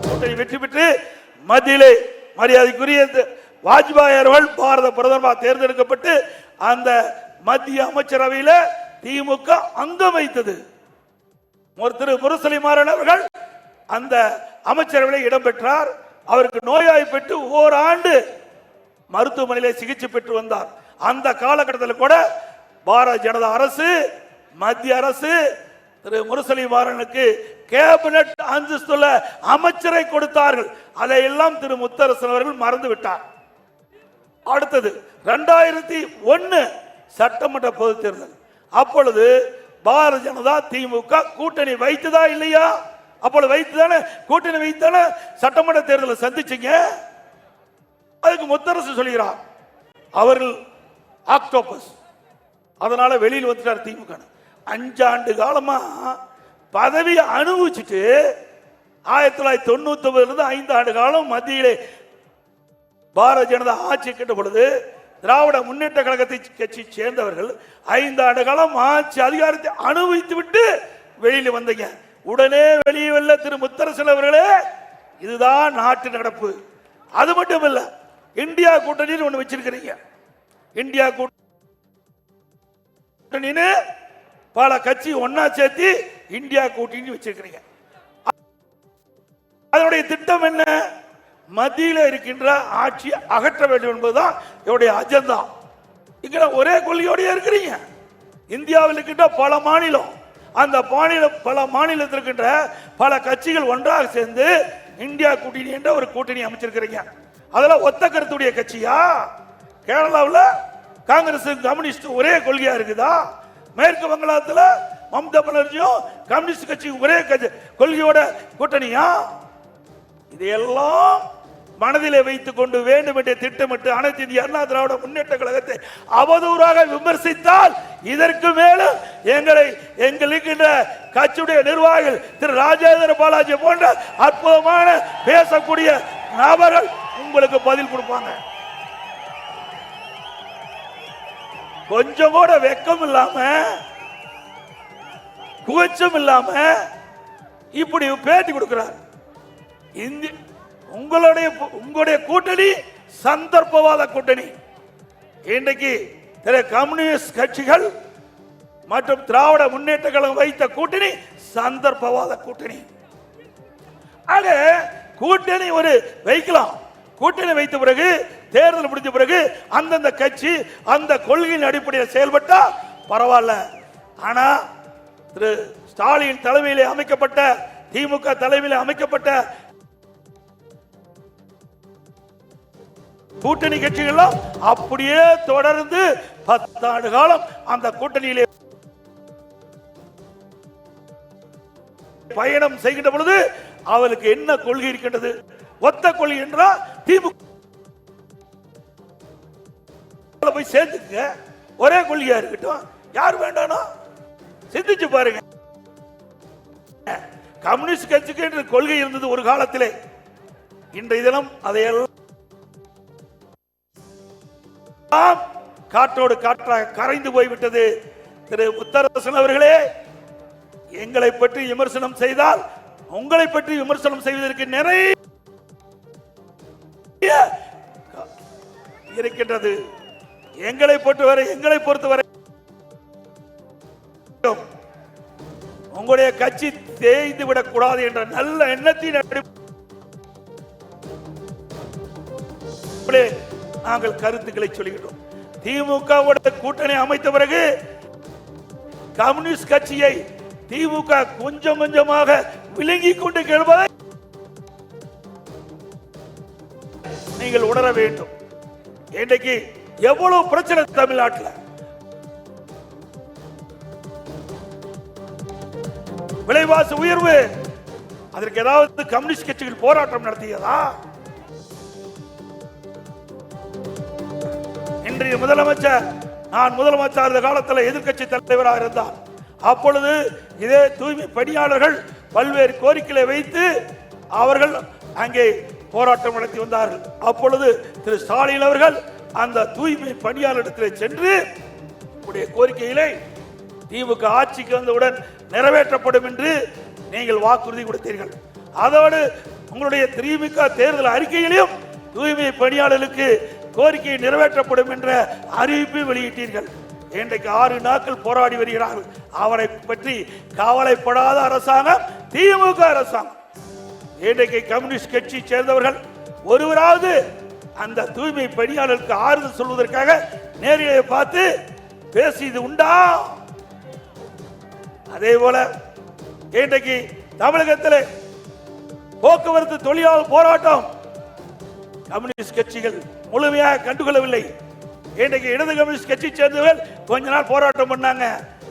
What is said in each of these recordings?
கூட்டணி வெற்றி பெற்று மத்தியிலே மரியாதைக்குரிய வாஜ்பாய் அவர்கள் பாரத பிரதமர் தேர்ந்தெடுக்கப்பட்டு அந்த மத்திய அமைச்சரவையில் திமுக அங்கம் வைத்தது. திரு முரசொலி மாறன் அவர்கள் அந்த அமைச்சரவையில் இடம்பெற்றார். அவருக்கு நோயாய்ப்பட்டு ஓராண்டு மருத்துவமனையிலே சிகிச்சை பெற்று வந்தார். அந்த காலகட்டத்தில் கூட பாரதிய ஜனதா அரசு, மத்திய அரசு திரு முரசொலி மாறனுக்கு கேபினட் அந்தஸ்துள்ள அமைச்சரை கொடுத்தார்கள். அதையெல்லாம் திரு முத்தரசன் அவர்கள் மறந்து விட்டார். அடுத்தது 2001 சட்டமன்ற பொது தேர்தல். அப்பொழுது பாரதிய ஜனதா திமுக கூட்டணி வைத்ததா இல்லையா? அப்பொழுது வைத்துதானே, கூட்டணி வைத்தானே சட்டமன்ற தேர்தலை சந்திச்சீங்க. அதுக்கு முத்தரசு சொல்கிறார் அவர்கள் ஆக்டோபஸ், அதனால வெளியில் வந்துட்டார் திமுக. 5 ஆண்டு காலமா பதவி அனுபவிச்சுட்டு 1999 இருந்து 5 ஆண்டு காலம் மத்தியிலே பாரதிய ஜனதா ஆட்சி கிட்ட பொழுது திராவிட முன்னேற்ற கழகத்தை கட்சி சேர்ந்தவர்கள் 5 ஆண்டு காலம் ஆட்சி அதிகாரத்தை அனுபவித்து விட்டு வெளியில் வந்தீங்க. உடனே வெளியே வெல்ல திரு முத்தரசன் அவர்களே, இதுதான் நாட்டு நடப்பு. அது மட்டும் இல்ல, இந்தியா கூட்டணின்னு ஒண்ணு வச்சிருக்கிறீங்க. இந்தியா கூட்டணின்னு பல கட்சி ஒன்னா சேர்த்து இந்தியா கூட்டணி வச்சிருக்கிறீங்க. அதனுடைய திட்டம் என்ன? மத்தியில் இருக்கின்ற ஆட்சியை அகற்ற வேண்டும் என்பதுதான் என்னுடைய அஜெண்டா. இங்க ஒரே கொள்கையோட இருக்கிறீங்க. இந்தியாவில் இருக்கின்ற பல மாநிலம், அந்த பல மாநிலத்தில் இருக்கின்ற பல கட்சிகள் ஒன்றாக சேர்ந்து இந்தியா கூட்டணி என்ற ஒரு கூட்டணி அமைச்சிருக்கிறீங்க. அதெல்லாம் ஒத்த கருத்துடைய கட்சியா? கேரளாவில் காங்கிரஸ் கம்யூனிஸ்ட் ஒரே கொள்கையா இருக்குதா? மேற்கு வங்காளத்தில் மம்தா பானர்ஜியும் கம்யூனிஸ்ட் கட்சி ஒரே கொள்கையோட கூட்டணியா? இதையெல்லாம் மனதிலே வைத்துக் கொண்டு வேண்டும் என்று திட்டமிட்டு அனைத்து இந்திய அண்ணா திராவிட முன்னேற்ற கழகத்தை அவதூறாக விமர்சித்தால் இதற்கு மேலும் எங்களுக்கு கட்சியுடைய நிர்வாகிகள் திரு ராஜேந்திர பாலாஜி போன்ற அற்புதமான பேசக்கூடிய நபர்கள் உங்களுக்கு பதில் கொடுப்பாங்க. கொஞ்சம் கூட வெக்கம் இல்லாம, கூச்சம் இல்லாம இப்படி பேட்டி கொடுக்கிறார். உங்களுடைய கூட்டணி சந்தர்ப்பவாத கூட்டணி. இன்றைக்கு கம்யூனிஸ்ட் கட்சிகள் மற்றும் திராவிட முன்னேற்ற கழகம் வைத்த கூட்டணி சந்தர்ப்பவாத கூட்டணி. ஆக கூட்டணி ஒரு வைக்கலாம். கூட்டணி வைத்த பிறகு, தேர்தல் முடிஞ்ச பிறகு அந்தந்த கட்சி அந்த கொள்கையின் அடிப்படையில் செயல்பட்டா பரவாயில்ல. ஆனா திரு ஸ்டாலின் தலைமையிலே அமைக்கப்பட்ட, திமுக தலைமையிலே அமைக்கப்பட்ட கூட்டணி கட்சிகள் அப்படியே தொடர்ந்து 10 ஆண்டு காலம் அந்த கூட்டணியிலே பயணம் செய்கின்ற பொழுது அவருக்கு என்ன கொள்கை இருக்கின்றது? ஒத்த கொள்கை என்றால் திமுக போய் சேர்ந்துக்க, ஒரே கொள்கையா இருக்கட்டும். யார் வேண்டாம் சிந்திச்சு பாருங்க. கம்யூனிஸ்ட் கட்சிக்கு என்று கொள்கை இருந்தது ஒரு காலத்திலே. இன்றைய தினம் அதையெல்லாம் காற்றோடு காற்றாக கரைந்து போய்விட்டது. திரு முத்தரசன் அவர்களே, எங்களை பற்றி விமர்சனம் செய்தால் உங்களை பற்றி விமர்சனம் செய்வதற்கு நிறைய இருக்கின்றது. எங்களை பொறுத்தவரை உங்களுடைய கட்சி தேய்ந்து விடக் கூடாது என்ற நல்ல எண்ணத்தின் அடிப்படையில் நாங்கள் கருத்துக்களை சொல்கிறோம். திமுக கூட்டணி அமைத்த பிறகு கம்யூனிஸ்ட் கட்சியை திமுக கொஞ்சம் கொஞ்சமாக விளங்கிக் கொண்டு கேள்வதை நீங்கள் உணர வேண்டும். இன்றைக்கு எவ்வளவு பிரச்சனை தமிழ்நாட்டில். விலைவாசி உயர்வு, அதற்கு ஏதாவது கம்யூனிஸ்ட் கட்சிகள் போராட்டம் நடத்தியதா? இன்றைய முதலமைச்சர், நான் முதலமைச்சர் காலத்தில் எதிர்கட்சி தலைவராக இருந்தார். அப்பொழுது இதே தூய்மை பணியாளர்கள் பல்வேறு கோரிக்கைகளை வைத்து அவர்கள் அங்கே போராட்டம் நடத்தி வந்தார்கள். அப்பொழுது திரு ஸ்டாலின் அவர்கள் அந்த தூய்மை பணியாளரிடத்தில் சென்று கோரிக்கைகளை திமுக ஆட்சிக்கு வந்தவுடன் நிறைவேற்றப்படும் என்று நீங்கள் வாக்குறுதி கொடுத்தீர்கள். அதோடு உங்களுடைய திமுக தேர்தல் அறிக்கையிலும் தூய்மை பணியாளர்களுக்கு கோரிக்கை நிறைவேற்றப்படும் என்ற அறிவிப்பை வெளியிட்டீர்கள். இன்றைக்கு 6 நாட்கள் போராடி வருகிறார்கள். அவரை பற்றி கவலைப்படாத அரசாங்கம் திமுக அரசாங்கம். இன்றைக்கு கம்யூனிஸ்ட் கட்சி சேர்ந்தவர்கள் ஒருவராவது அந்த தூய்மை பணியாளருக்கு ஆறுதல் சொல்வதற்காக நேரிலே பார்த்து பேசியது உண்டா? அதே போல இன்றைக்கு தமிழகத்தில் போக்குவரத்து தொழிலாளர் போராட்டம் கம்யூனிஸ்ட் கட்சிகள் முழுமையாக கண்டுகொள்ளவில்லை. இன்றைக்கு இடது கம்யூனிஸ்ட் கட்சி சேர்ந்தவர்கள் கொஞ்ச நாள் போராட்டம் பண்ணாங்க,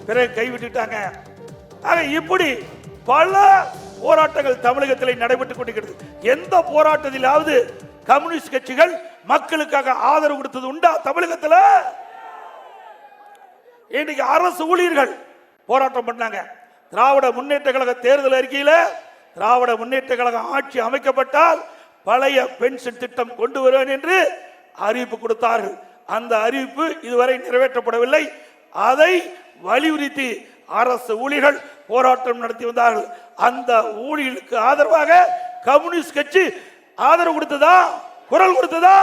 பிறகு கைவிட்டுட்டாங்க. ஆக இப்படி பல போராட்டங்கள் தமிழகத்தில் நடைபெற்றுக் கொண்டிருக்கிறது. எந்த போராட்டத்திலாவது கம்யூனிஸ்ட் கட்சிகள் மக்களுக்காக ஆதரவு கொடுத்தது உண்டா தமிழகத்தில்? இன்றைக்கு அரசு ஊழியர்கள் போராட்டம் பண்ணாங்க. திராவிட முன்னேற்ற கழக தேர்தல் அறிக்கையில் திராவிட முன்னேற்ற கழகம் ஆட்சி அமைக்கப்பட்டால் பழைய பென்ஷன் திட்டம் கொண்டு வருவேன் என்று அறிவிப்பு கொடுத்தார்கள். அந்த அறிவிப்பு இதுவரை நிறைவேற்றப்படவில்லை. அதை வலியுறுத்தி அரசு ஊழியர்கள் போராட்டம் நடத்தி வந்தார்கள். அந்த ஊழியர்களுக்கு ஆதரவாக கம்யூனிஸ்ட் கட்சி ஆதரவு கொடுத்ததா, குரல் கொடுத்ததா?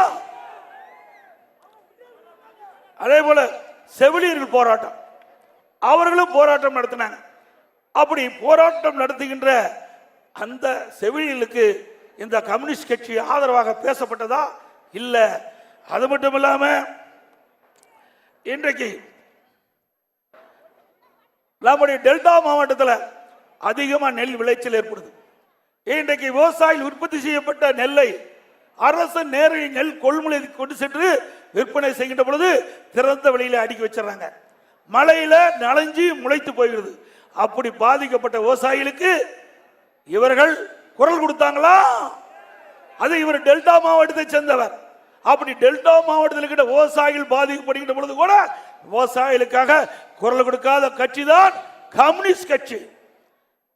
அதே போல செவிலியர்கள் போராட்டம், அவர்களும் போராட்டம் நடத்தினாங்க. அப்படி போராட்டம் நடத்துகின்ற அந்த செவிலியர்களுக்கு இந்த கம்யூனிஸ்ட் கட்சி ஆதரவாக பேசப்பட்டதா? இல்ல. அது மட்டும் இல்லாம இன்றைக்கு நம்முடைய டெல்டா மாவட்டத்தில் அதிகமாக நெல் விளைச்சல் ஏற்படுது. இன்றைக்கு விவசாயிகள் உற்பத்தி செய்யப்பட்ட நெல்லை அரசு நேரடி நெல் கொள்முதல் கொண்டு சென்று விற்பனை செய்கின்ற பொழுது திறந்த வெளியில அடுக்கி வச்சிடறாங்க. மழையில நனைஞ்சி முளைத்து போகிறது. அப்படி பாதிக்கப்பட்ட விவசாயிகளுக்கு இவர்கள் குரல் கொடுத்தாங்களா? அது இவர் டெல்டா மாவட்டத்தை சேர்ந்தவர். அப்படி டெல்டா மாவட்டத்தில் இருக்கிற விவசாயிகள் பாதிக்கப்படுகின்ற பொழுது கூட விவசாயிகளுக்காக குரல் கொடுக்காத கட்சி தான் கம்யூனிஸ்ட் கட்சி.